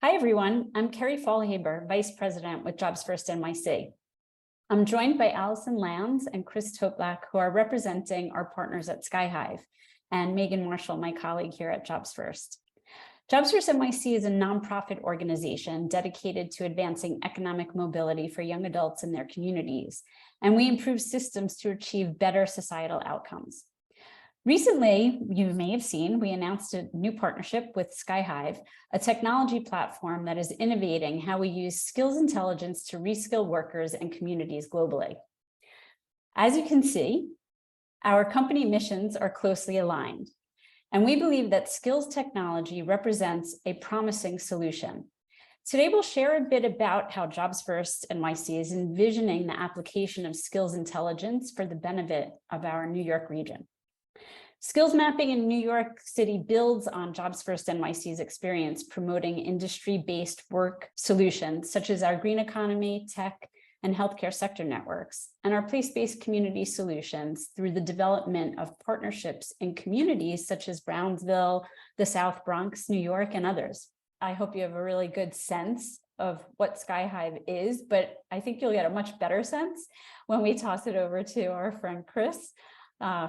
Hi, everyone. I'm Carrie Fallhaber, Vice President with JobsFirstNYC. I'm joined by Allison Lands and Chris Toplak, who are representing our partners at SkyHive, and Megan Marshall, my colleague here at JobsFirst. JobsFirstNYC is a nonprofit organization dedicated to advancing economic mobility for young adults in their communities, and we improve systems to achieve better societal outcomes. Recently, you may have seen, we announced a new partnership with SkyHive, a technology platform that is innovating how we use skills intelligence to reskill workers and communities globally. As you can see, our company missions are closely aligned, and we believe that skills technology represents a promising solution. Today, we'll share a bit about how JobsFirstNYC is envisioning the application of skills intelligence for the benefit of our New York region. Skills mapping in New York City builds on JobsFirstNYC's experience promoting industry-based work solutions, such as our green economy, tech, and healthcare sector networks, and our place-based community solutions through the development of partnerships in communities such as Brownsville, the South Bronx, New York, and others. I hope you have a really good sense of what SkyHive is, but I think you'll get a much better sense when we toss it over to our friend Chris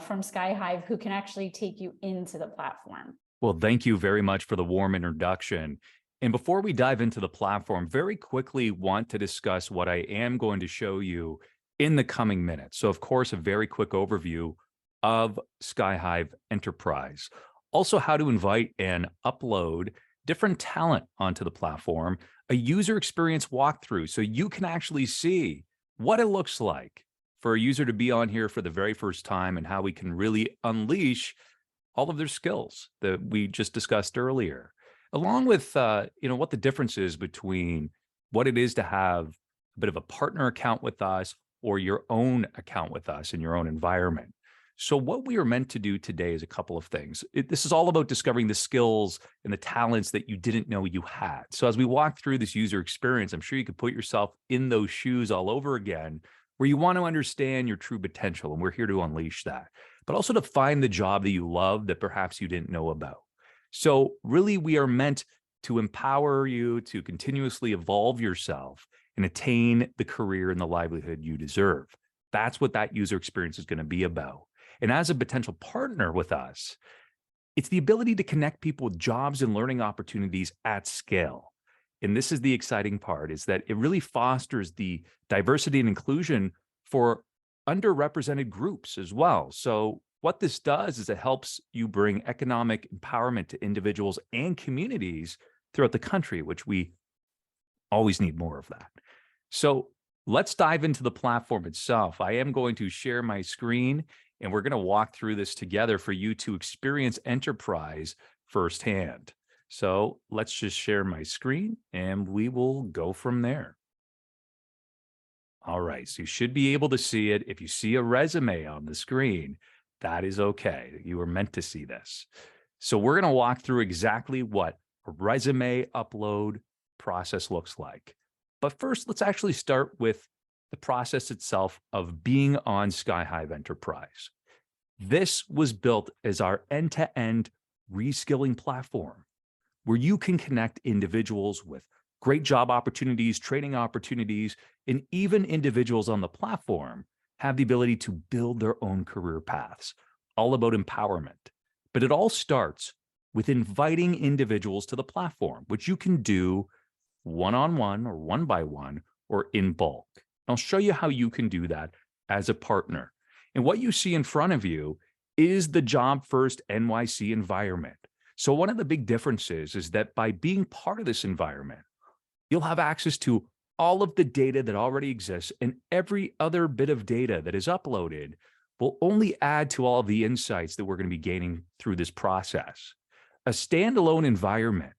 from SkyHive, who can actually take you into the platform. Well, thank you very much for the warm introduction. And before we dive into the platform, very quickly want to discuss what I am going to show you in the coming minutes. So of course, a very quick overview of SkyHive Enterprise. Also how to invite and upload different talent onto the platform, a user experience walkthrough so you can actually see what it looks like for a user to be on here for the very first time and how we can really unleash all of their skills that we just discussed earlier, along with what the difference is between what it is to have a bit of a partner account with us or your own account with us in your own environment. So what we are meant to do today is a couple of things. This is all about discovering the skills and the talents that you didn't know you had. So as we walk through this user experience, I'm sure you could put yourself in those shoes all over again, where you want to understand your true potential, and we're here to unleash that, but also to find the job that you love that perhaps you didn't know about. So really, we are meant to empower you to continuously evolve yourself and attain the career and the livelihood you deserve. That's what that user experience is going to be about. And as a potential partner with us, it's the ability to connect people with jobs and learning opportunities at scale. And this is the exciting part, is that it really fosters the diversity and inclusion for underrepresented groups as well. So what this does is it helps you bring economic empowerment to individuals and communities throughout the country, which we always need more of that. So let's dive into the platform itself. I am going to share my screen, and we're going to walk through this together for you to experience Enterprise firsthand. So let's just share my screen and we will go from there. All right, so you should be able to see it. If you see a resume on the screen, that is okay. You were meant to see this. So we're going to walk through exactly what a resume upload process looks like. But first, let's actually start with the process itself of being on SkyHive Enterprise. This was built as our end-to-end reskilling platform, where you can connect individuals with great job opportunities, training opportunities, and even individuals on the platform have the ability to build their own career paths, all about empowerment. But it all starts with inviting individuals to the platform, which you can do one-on-one or one-by-one or in bulk. I'll show you how you can do that as a partner. And what you see in front of you is the JobsFirstNYC environment. So one of the big differences is that by being part of this environment, you'll have access to all of the data that already exists, and every other bit of data that is uploaded will only add to all of the insights that we're going to be gaining through this process. A standalone environment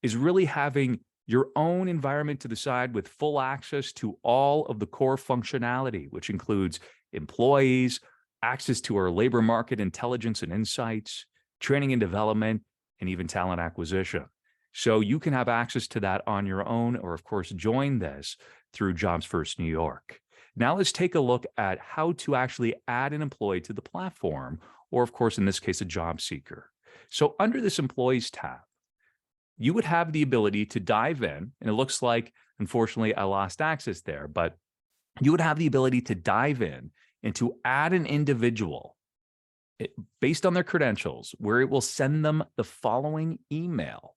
is really having your own environment to the side with full access to all of the core functionality, which includes employees, access to our labor market intelligence and insights, training and development, and even talent acquisition. So you can have access to that on your own, or of course, join this through Jobs First New York. Now let's take a look at how to actually add an employee to the platform, or of course, in this case, a job seeker. So under this Employees tab, you would have the ability to dive in, and it looks like, unfortunately, I lost access there, but you would have the ability to dive in and to add an individual based on their credentials, where it will send them the following email,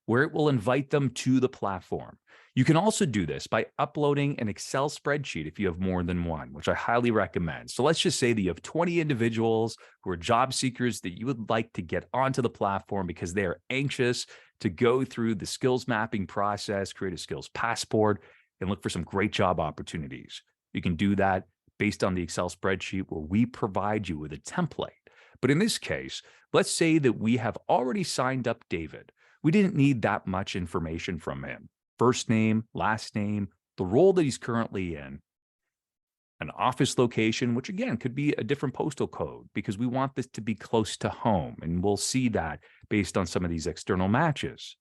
where it will invite them to the platform. You can also do this by uploading an Excel spreadsheet if you have more than one, which I highly recommend. So let's just say that you have 20 individuals who are job seekers that you would like to get onto the platform because they are anxious to go through the skills mapping process, create a skills passport, and look for some great job opportunities. You can do that based on the Excel spreadsheet where we provide you with a template. But in this case, let's say that we have already signed up David. We didn't need that much information from him. First name, last name, the role that he's currently in, an office location, which again could be a different postal code because we want this to be close to home. And we'll see that based on some of these external matches.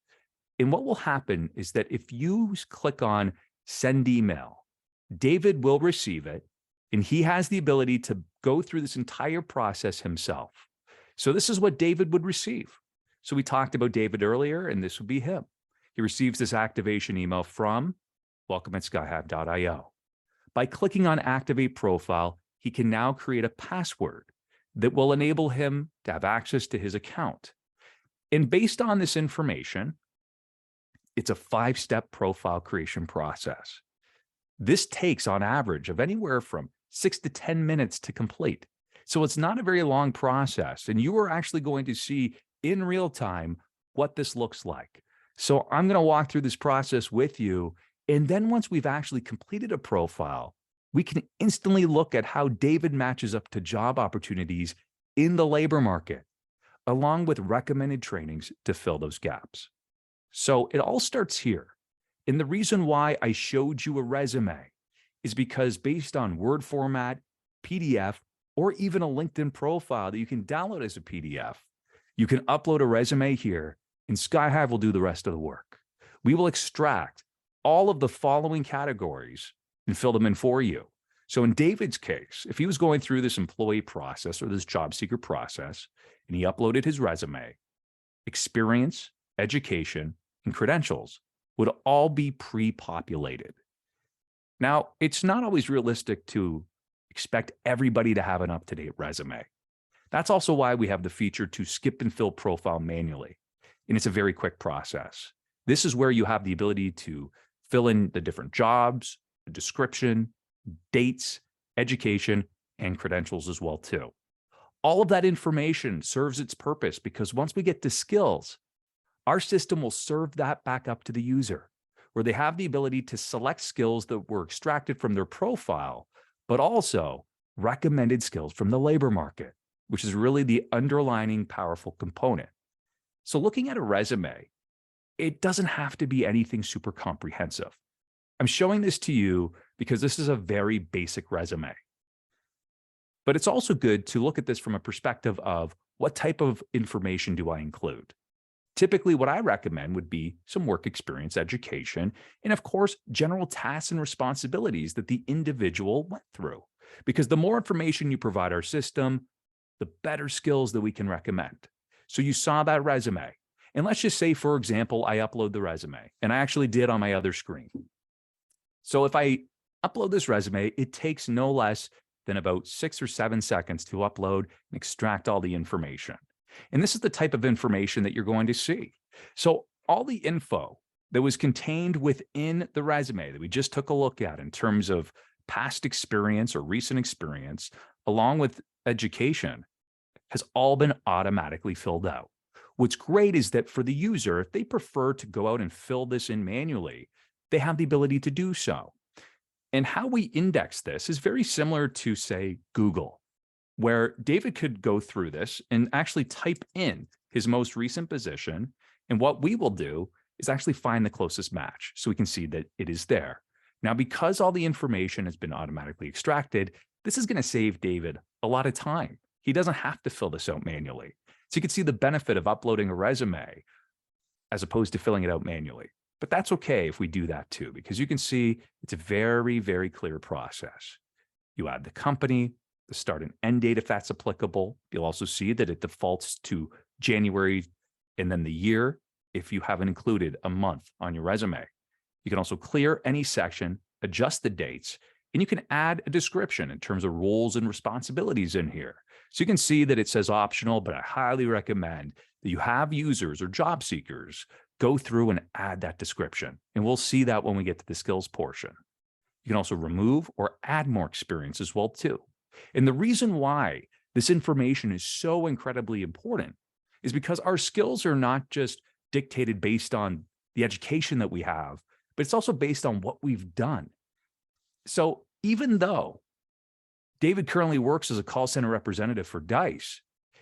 And what will happen is that if you click on send email, David will receive it, and he has the ability to go through this entire process himself. So this is what David would receive. So we talked about David earlier, and this would be him. He receives this activation email from welcome@skyhive.io. By clicking on activate profile, he can now create a password that will enable him to have access to his account. And based on this information, it's a 5-step profile creation process. This takes on average of anywhere from 6 to 10 minutes to complete. So it's not a very long process, and you are actually going to see in real time what this looks like. So I'm going to walk through this process with you. And then once we've actually completed a profile, we can instantly look at how David matches up to job opportunities in the labor market, along with recommended trainings to fill those gaps. So it all starts here. And the reason why I showed you a resume is because based on Word format, PDF, or even a LinkedIn profile that you can download as a PDF, you can upload a resume here, and SkyHive will do the rest of the work. We will extract all of the following categories and fill them in for you. So in David's case, if he was going through this employee process or this job seeker process, and he uploaded his resume, experience, education, and credentials would all be pre-populated. Now, it's not always realistic to expect everybody to have an up-to-date resume. That's also why we have the feature to skip and fill profile manually. And it's a very quick process. This is where you have the ability to fill in the different jobs, the description, dates, education, and credentials as well too. All of that information serves its purpose because once we get to skills, our system will serve that back up to the user, where they have the ability to select skills that were extracted from their profile, but also recommended skills from the labor market, which is really the underlining powerful component. So looking at a resume, it doesn't have to be anything super comprehensive. I'm showing this to you because this is a very basic resume. But it's also good to look at this from a perspective of what type of information do I include? Typically, what I recommend would be some work experience, education, and of course, general tasks and responsibilities that the individual went through. Because the more information you provide our system, the better skills that we can recommend. So you saw that resume. And let's just say, for example, I upload the resume, and I actually did on my other screen. So if I upload this resume, it takes no less than about 6 or 7 seconds to upload and extract all the information. And this is the type of information that you're going to see. So all the info that was contained within the resume that we just took a look at in terms of past experience or recent experience, along with education, has all been automatically filled out. What's great is that for the user, if they prefer to go out and fill this in manually, they have the ability to do so. And how we index this is very similar to, say, Google, where David could go through this and actually type in his most recent position. And what we will do is actually find the closest match so we can see that it is there. Now, because all the information has been automatically extracted, this is going to save David a lot of time. He doesn't have to fill this out manually. So you can see the benefit of uploading a resume as opposed to filling it out manually. But that's okay if we do that too, because you can see it's a very, very clear process. You add the company, the start and end date if that's applicable. You'll also see that it defaults to January and then the year. if you haven't included a month on your resume. You can also clear any section, adjust the dates, and you can add a description in terms of roles and responsibilities in here. So you can see that it says optional, but I highly recommend that you have users or job seekers go through and add that description. And we'll see that when we get to the skills portion. You can also remove or add more experience as well too. And the reason why this information is so incredibly important is because our skills are not just dictated based on the education that we have, but it's also based on what we've done. So even though David currently works as a call center representative for Dice,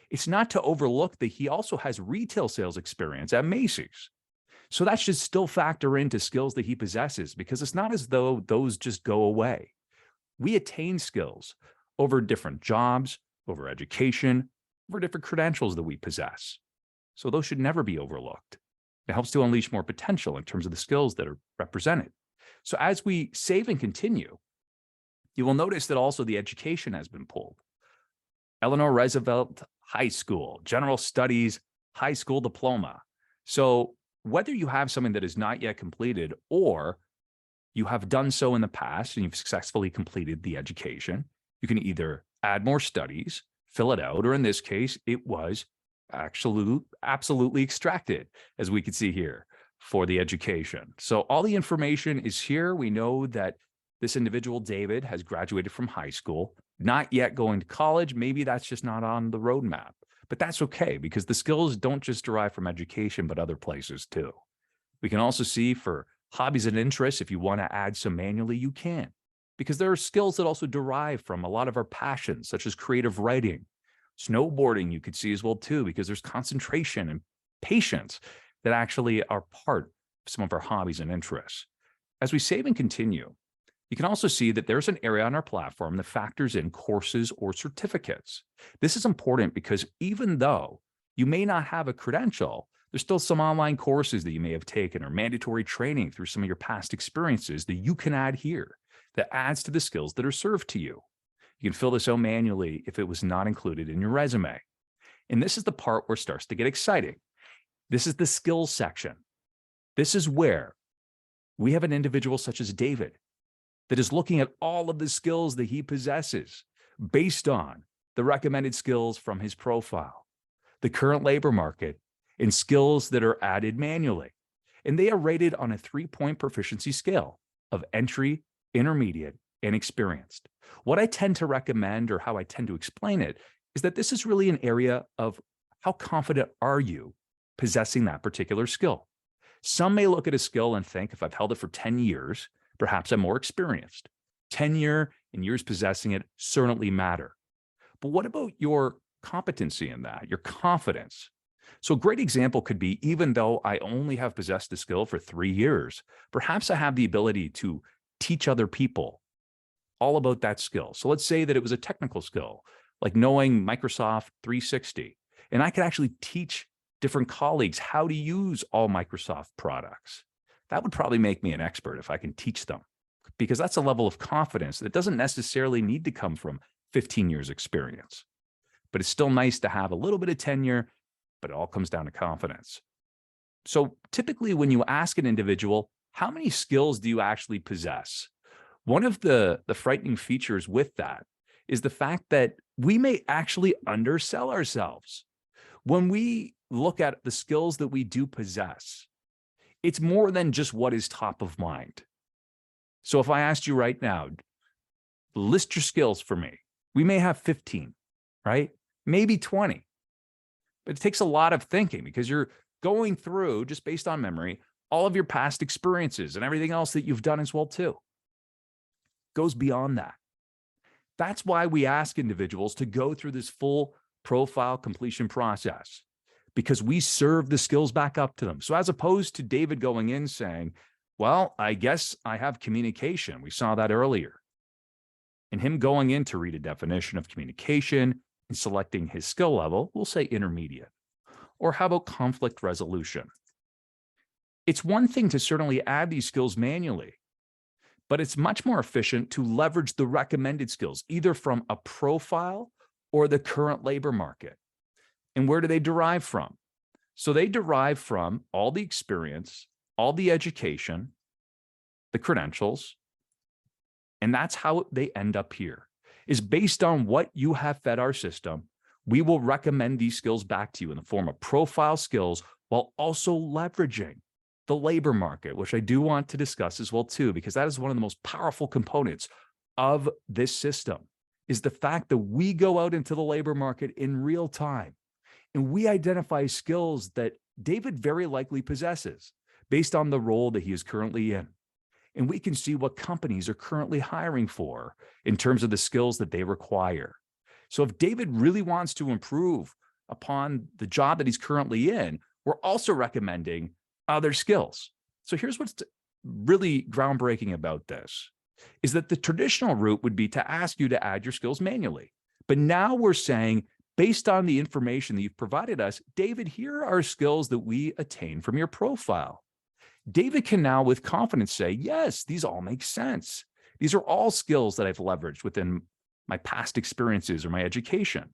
it's not to overlook that he also has retail sales experience at Macy's. So that should still factor into skills that he possesses, because it's not as though those just go away. We attain skills over different jobs, over education, over different credentials that we possess. So those should never be overlooked. It helps to unleash more potential in terms of the skills that are represented. So as we save and continue, you will notice that also the education has been pulled. Eleanor Roosevelt High School, General Studies, High School Diploma. So whether you have something that is not yet completed or you have done so in the past and you've successfully completed the education, you can either add more studies, fill it out, or in this case, it was absolutely extracted, as we can see here, for the education. So all the information is here. We know that this individual, David, has graduated from high school, not yet going to college. Maybe that's just not on the roadmap, but that's okay, because the skills don't just derive from education, but other places too. We can also see for hobbies and interests, if you want to add some manually, you can, because there are skills that also derive from a lot of our passions, such as creative writing, snowboarding. You could see as well too, because there's concentration and patience that actually are part of some of our hobbies and interests. As we save and continue, you can also see that there's an area on our platform that factors in courses or certificates. This is important because even though you may not have a credential, there's still some online courses that you may have taken or mandatory training through some of your past experiences that you can add here that adds to the skills that are served to you. You can fill this out manually if it was not included in your resume. And this is the part where it starts to get exciting. This is the skills section. This is where we have an individual such as David that is looking at all of the skills that he possesses based on the recommended skills from his profile, the current labor market, and skills that are added manually. And they are rated on a 3-point proficiency scale of entry, intermediate, and experienced. What I tend to recommend, or how I tend to explain it, is that this is really an area of how confident are you possessing that particular skill. Some may look at a skill and think, if I've held it for 10 years, perhaps I'm more experienced. Tenure and years possessing it certainly matter. But what about your competency in that, your confidence? So a great example could be, even though I only have possessed the skill for 3 years, perhaps I have the ability to teach other people all about that skill. So let's say that it was a technical skill, like knowing Microsoft 360, and I could actually teach different colleagues how to use all Microsoft products. That would probably make me an expert if I can teach them, because that's a level of confidence that doesn't necessarily need to come from 15 years experience. But it's still nice to have a little bit of tenure, but it all comes down to confidence. So typically when you ask an individual, how many skills do you actually possess? One of the frightening features with that is the fact that we may actually undersell ourselves. When we look at the skills that we do possess, it's more than just what is top of mind. So if I asked you right now, list your skills for me, we may have 15, right? Maybe 20. But it takes a lot of thinking, because you're going through, just based on memory, all of your past experiences and everything else that you've done as well too. Goes beyond that. That's why we ask individuals to go through this full profile completion process, because we serve the skills back up to them. So as opposed to David going in saying, well, I guess I have communication. We saw that earlier. And him going in to read a definition of communication and selecting his skill level, we'll say intermediate. Or how about conflict resolution? It's one thing to certainly add these skills manually, but it's much more efficient to leverage the recommended skills, either from a profile or the current labor market. And where do they derive from? So they derive from all the experience, all the education, the credentials, and that's how they end up here, is based on what you have fed our system. We will recommend these skills back to you in the form of profile skills while also leveraging the labor market, which I do want to discuss as well too, because that is one of the most powerful components of this system, is the fact that we go out into the labor market in real time and we identify skills that David very likely possesses based on the role that he is currently in. And we can see what companies are currently hiring for in terms of the skills that they require. So if David really wants to improve upon the job that he's currently in, we're also recommending other skills. So here's what's really groundbreaking about this, is that the traditional route would be to ask you to add your skills manually. But now we're saying, based on the information that you've provided us, David, here are skills that we attain from your profile. David can now with confidence say, yes, these all make sense. These are all skills that I've leveraged within my past experiences or my education.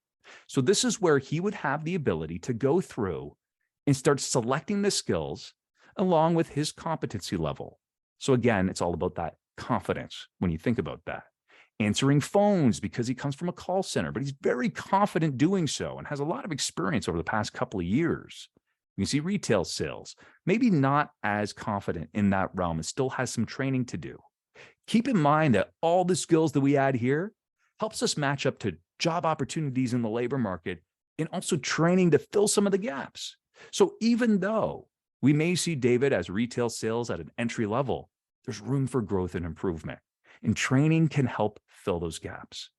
So this is where he would have the ability to go through and start selecting the skills along with his competency level. So again, it's all about that confidence when you think about that. Answering phones because he comes from a call center, but he's very confident doing so and has a lot of experience over the past couple of years. You see retail sales, maybe not as confident in that realm and still has some training to do. Keep in mind that all the skills that we add here helps us match up to job opportunities in the labor market and also training to fill some of the gaps. So even though we may see David as retail sales at an entry level, there's room for growth and improvement, and training can help fill those gaps.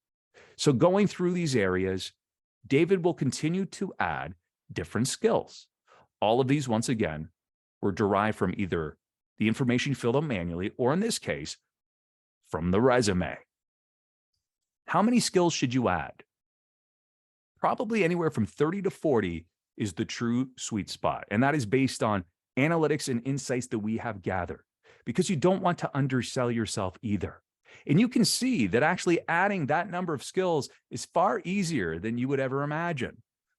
So going through these areas, David will continue to add different skills. All of these, once again, were derived from either the information filled out manually, or in this case, from the resume. How many skills should you add? Probably anywhere from 30 to 40 is the true sweet spot. And that is based on analytics and insights that we have gathered, because you don't want to undersell yourself either. And you can see that actually adding that number of skills is far easier than you would ever imagine,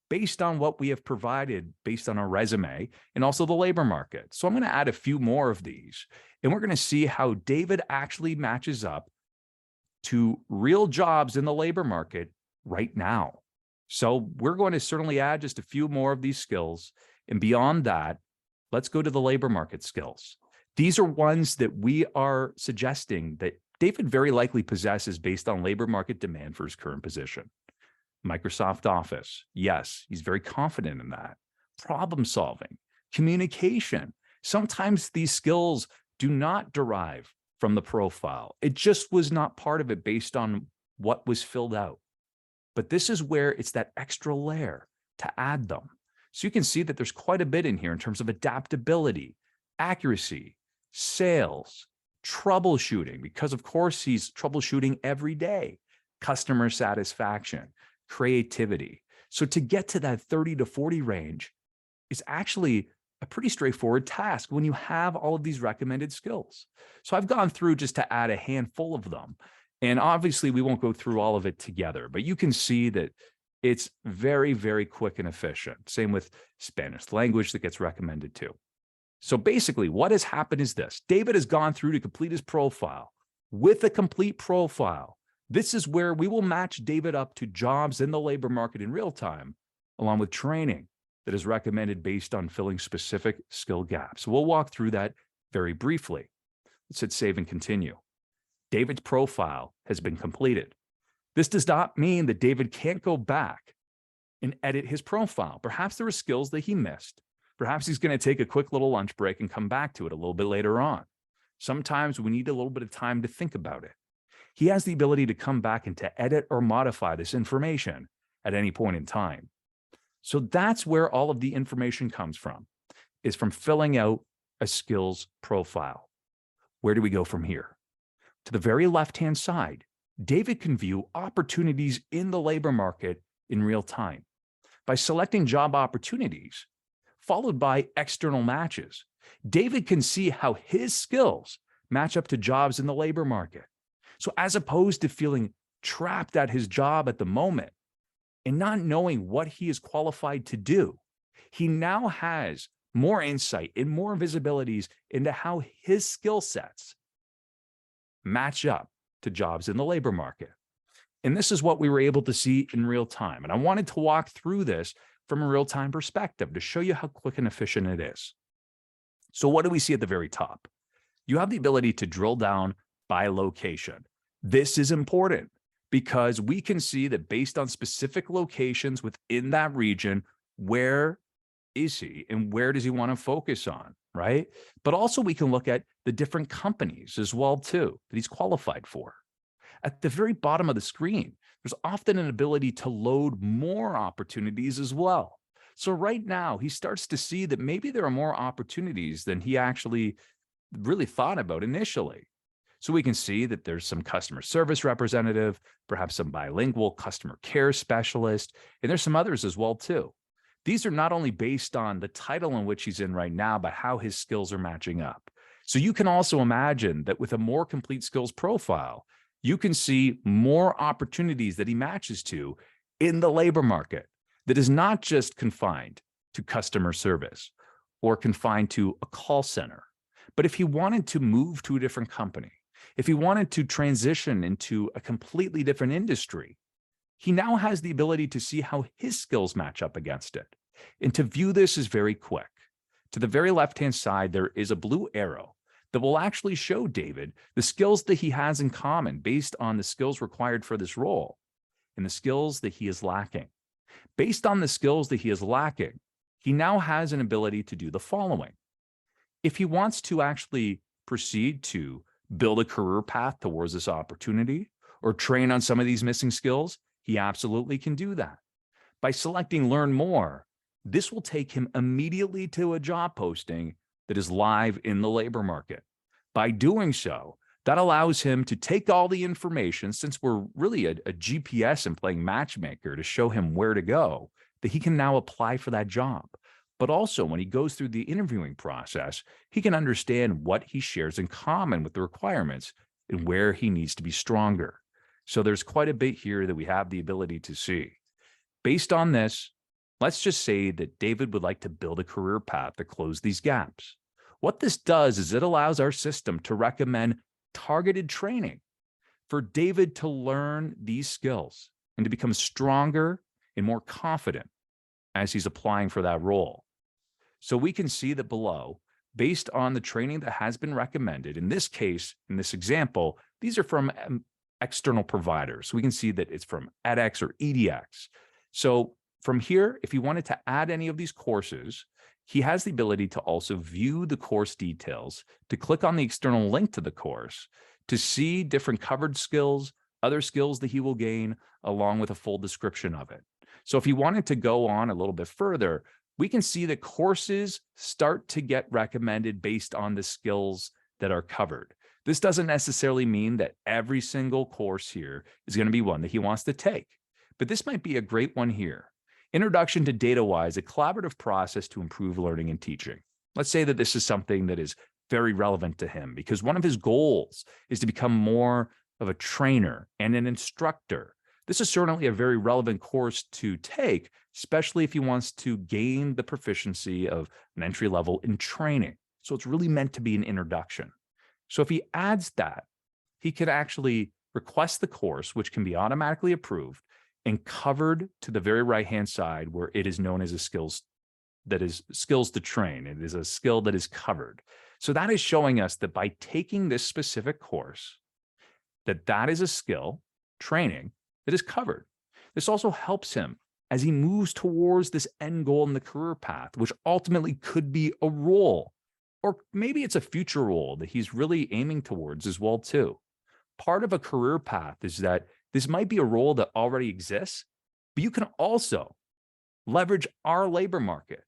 based on what we have provided, based on our resume and also the labor market. So I'm going to add a few more of these, and we're going to see how David actually matches up to real jobs in the labor market right now. So we're going to certainly add just a few more of these skills. And beyond that, let's go to the labor market skills. These are ones that we are suggesting that David very likely possesses based on labor market demand for his current position. Microsoft Office, yes, he's very confident in that. Problem solving, communication. Sometimes these skills do not derive from the profile. It just was not part of it based on what was filled out. But this is where it's that extra layer to add them. So you can see that there's quite a bit in here in terms of adaptability, accuracy, sales, troubleshooting, because of course he's troubleshooting every day, customer satisfaction, creativity. So to get to that 30 to 40 range is actually a pretty straightforward task when you have all of these recommended skills. So I've gone through just to add a handful of them. And obviously we won't go through all of it together, but you can see that it's very, very quick and efficient. Same with Spanish language that gets recommended too. So basically what has happened is this: David has gone through to complete his profile. With a complete profile, this is where we will match David up to jobs in the labor market in real time, along with training that is recommended based on filling specific skill gaps. So we'll walk through that very briefly. Let's hit save and continue. David's profile has been completed. This does not mean that David can't go back and edit his profile. Perhaps there are skills that he missed. Perhaps he's going to take a quick little lunch break and come back to it a little bit later on. Sometimes we need a little bit of time to think about it. He has the ability to come back and to edit or modify this information at any point in time. So that's where all of the information comes from, is from filling out a skills profile. Where do we go from here? To the very left-hand side, David can view opportunities in the labor market in real time by selecting job opportunities, followed by external matches. David can see how his skills match up to jobs in the labor market. So as opposed to feeling trapped at his job at the moment and not knowing what he is qualified to do, He now has more insight and more visibilities into how his skill sets match up to jobs in the labor market. And this is what we were able to see in real time. And I wanted to walk through this from a real-time perspective to show you how quick and efficient it is. So what do we see at the very top? You have the ability to drill down by location. This is important because we can see that based on specific locations within that region, where is he and where does he want to focus on, right? But also we can look at the different companies as well too that he's qualified for. At the very bottom of the screen, there's often an ability to load more opportunities as well. So right now he starts to see that maybe there are more opportunities than he actually really thought about initially. So we can see that there's some customer service representative, perhaps some bilingual customer care specialist, and there's some others as well too. These are not only based on the title in which he's in right now, but how his skills are matching up. So you can also imagine that with a more complete skills profile, you can see more opportunities that he matches to in the labor market that is not just confined to customer service or confined to a call center. But if he wanted to move to a different company, if he wanted to transition into a completely different industry, he now has the ability to see how his skills match up against it. And to view this is very quick. To the very left-hand side, there is a blue arrow that will actually show David the skills that he has in common based on the skills required for this role and the skills that he is lacking. Based on the skills that he is lacking, he now has an ability to do the following. If he wants to actually proceed to build a career path towards this opportunity or train on some of these missing skills, he absolutely can do that. By selecting Learn More, this will take him immediately to a job posting that is live in the labor market. By doing so, that allows him to take all the information, since we're really a GPS and playing matchmaker to show him where to go, that he can now apply for that job. But also when he goes through the interviewing process, he can understand what he shares in common with the requirements and where he needs to be stronger. So there's quite a bit here that we have the ability to see. Based on this, let's just say that David would like to build a career path to close these gaps. What this does is it allows our system to recommend targeted training for David to learn these skills and to become stronger and more confident as he's applying for that role. So we can see that below, based on the training that has been recommended, in this case, in this example, these are from external providers. We can see that it's from edX or EDX. So from here, if he wanted to add any of these courses, he has the ability to also view the course details, to click on the external link to the course, to see different covered skills, other skills that he will gain, along with a full description of it. So if he wanted to go on a little bit further, we can see that courses start to get recommended based on the skills that are covered. This doesn't necessarily mean that every single course here is going to be one that he wants to take, but this might be a great one here. Introduction to DataWise, a collaborative process to improve learning and teaching. Let's say that this is something that is very relevant to him because one of his goals is to become more of a trainer and an instructor. This is certainly a very relevant course to take, especially if he wants to gain the proficiency of an entry level in training. So it's really meant to be an introduction. So if he adds that, he could actually request the course, which can be automatically approved and covered to the very right-hand side where it is known as a skills to train. It is a skill that is covered. So that is showing us that by taking this specific course, that is a skill training that is covered. This also helps him as he moves towards this end goal in the career path, which ultimately could be a role, or maybe it's a future role that he's really aiming towards as well too. Part of a career path is that this might be a role that already exists, but you can also leverage our labor market,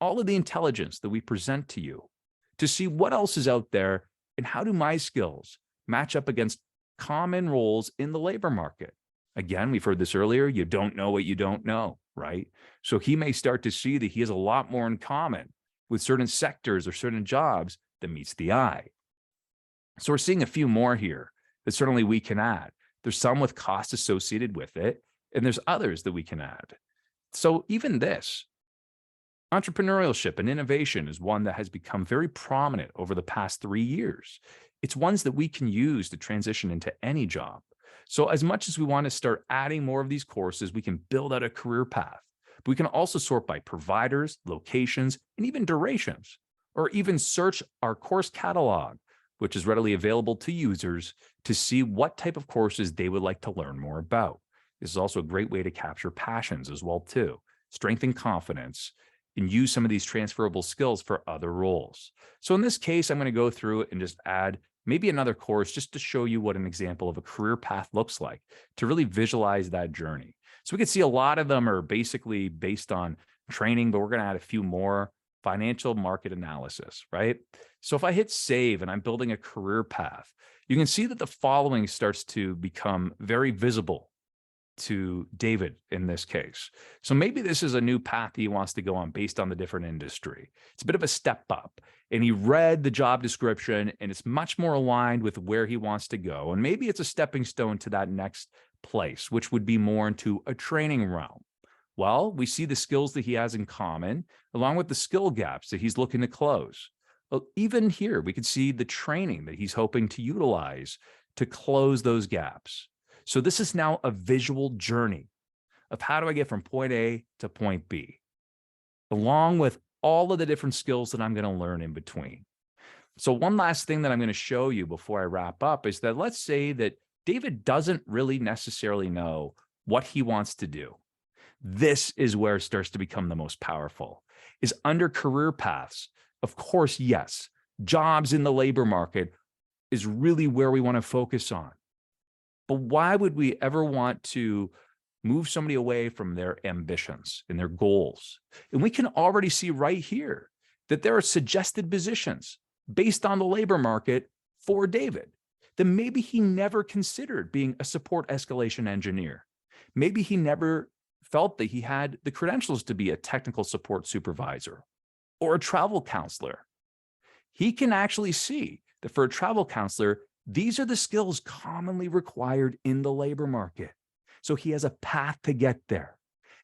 all of the intelligence that we present to you, to see what else is out there and how do my skills match up against common roles in the labor market. Again, we've heard this earlier, you don't know what you don't know, right? So he may start to see that he has a lot more in common with certain sectors or certain jobs that meets the eye. So we're seeing a few more here that certainly we can add. There's some with costs associated with it, and there's others that we can add. So even this, Entrepreneurship and innovation is one that has become very prominent over the past 3 years. It's ones that we can use to transition into any job. So as much as we want to start adding more of these courses, we can build out a career path. But we can also sort by providers, locations, and even durations, or even search our course catalog, which is readily available to users to see what type of courses they would like to learn more about. This is also a great way to capture passions as well too, strengthen confidence, and use some of these transferable skills for other roles. So in this case, I'm going to go through it and just add maybe another course just to show you what an example of a career path looks like, to really visualize that journey. So we can see a lot of them are basically based on training, but we're going to add a few more. Financial market analysis, right? So if I hit save and I'm building a career path, you can see that the following starts to become very visible to David in this case. So maybe this is a new path he wants to go on based on the different industry. It's a bit of a step up, and he read the job description and it's much more aligned with where he wants to go. And maybe it's a stepping stone to that next place, which would be more into a training realm. Well, we see the skills that he has in common, along with the skill gaps that he's looking to close. Well, even here, we could see the training that he's hoping to utilize to close those gaps. So this is now a visual journey of how do I get from point A to point B, along with all of the different skills that I'm going to learn in between. So one last thing that I'm going to show you before I wrap up is that let's say that David doesn't really necessarily know what he wants to do. This is where it starts to become the most powerful, is under career paths. Of course, yes, jobs in the labor market is really where we want to focus on. But why would we ever want to move somebody away from their ambitions and their goals? And we can already see right here that there are suggested positions based on the labor market for David, that maybe he never considered being a support escalation engineer. Maybe he never felt that he had the credentials to be a technical support supervisor or a travel counselor. He can actually see that for a travel counselor, these are the skills commonly required in the labor market. So he has a path to get there.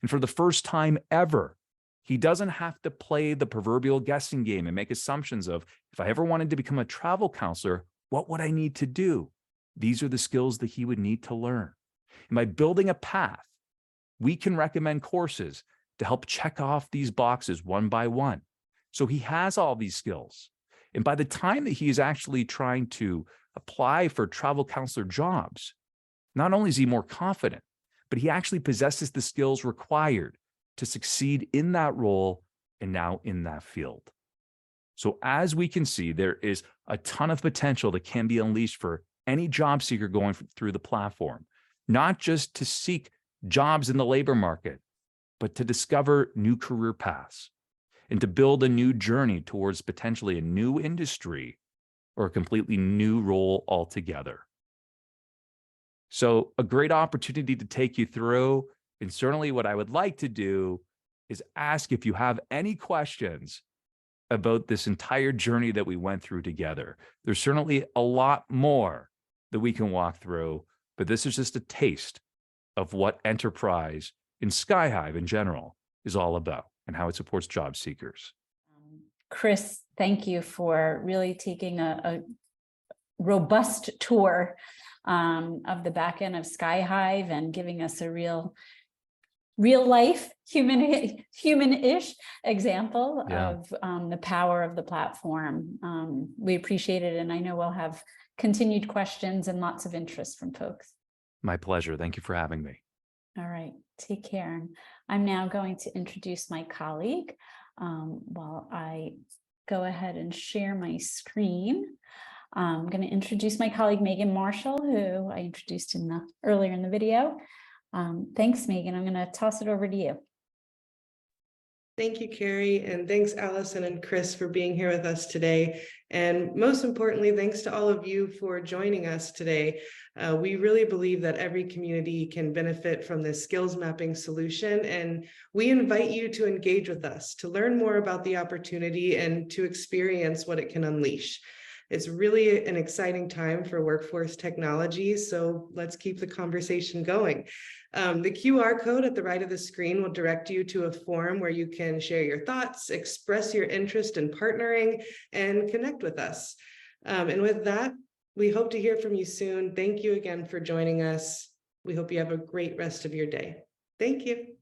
And for the first time ever, he doesn't have to play the proverbial guessing game and make assumptions of, if I ever wanted to become a travel counselor, what would I need to do? These are the skills that he would need to learn. And by building a path, we can recommend courses to help check off these boxes one by one. So he has all these skills. And by the time that he is actually trying to apply for travel counselor jobs, not only is he more confident, but he actually possesses the skills required to succeed in that role and now in that field. So as we can see, there is a ton of potential that can be unleashed for any job seeker going through the platform, not just to seek jobs in the labor market, but to discover new career paths and to build a new journey towards potentially a new industry or a completely new role altogether. So a great opportunity to take you through. And certainly what I would like to do is ask if you have any questions about this entire journey that we went through together. There's certainly a lot more that we can walk through, but this is just a taste of what enterprise in SkyHive in general is all about and how it supports job seekers. Chris, thank you for really taking a robust tour of the back end of SkyHive and giving us a real life, human-ish example of the power of the platform. We appreciate it, and I know we'll have continued questions and lots of interest from folks. My pleasure. Thank you for having me. All right, take care. I'm now going to introduce my colleague while I go ahead and share my screen. I'm going to introduce my colleague, Megan Marshall, who I introduced earlier in the video. Thanks, Megan. I'm going to toss it over to you. Thank you, Carrie, and thanks, Allison and Chris, for being here with us today. And most importantly, thanks to all of you for joining us today. We really believe that every community can benefit from this skills mapping solution, and we invite you to engage with us, to learn more about the opportunity and to experience what it can unleash. It's really an exciting time for workforce technology, so let's keep the conversation going. The QR code at the right of the screen will direct you to a form where you can share your thoughts, express your interest in partnering, and connect with us. And with that, we hope to hear from you soon. Thank you again for joining us. We hope you have a great rest of your day. Thank you.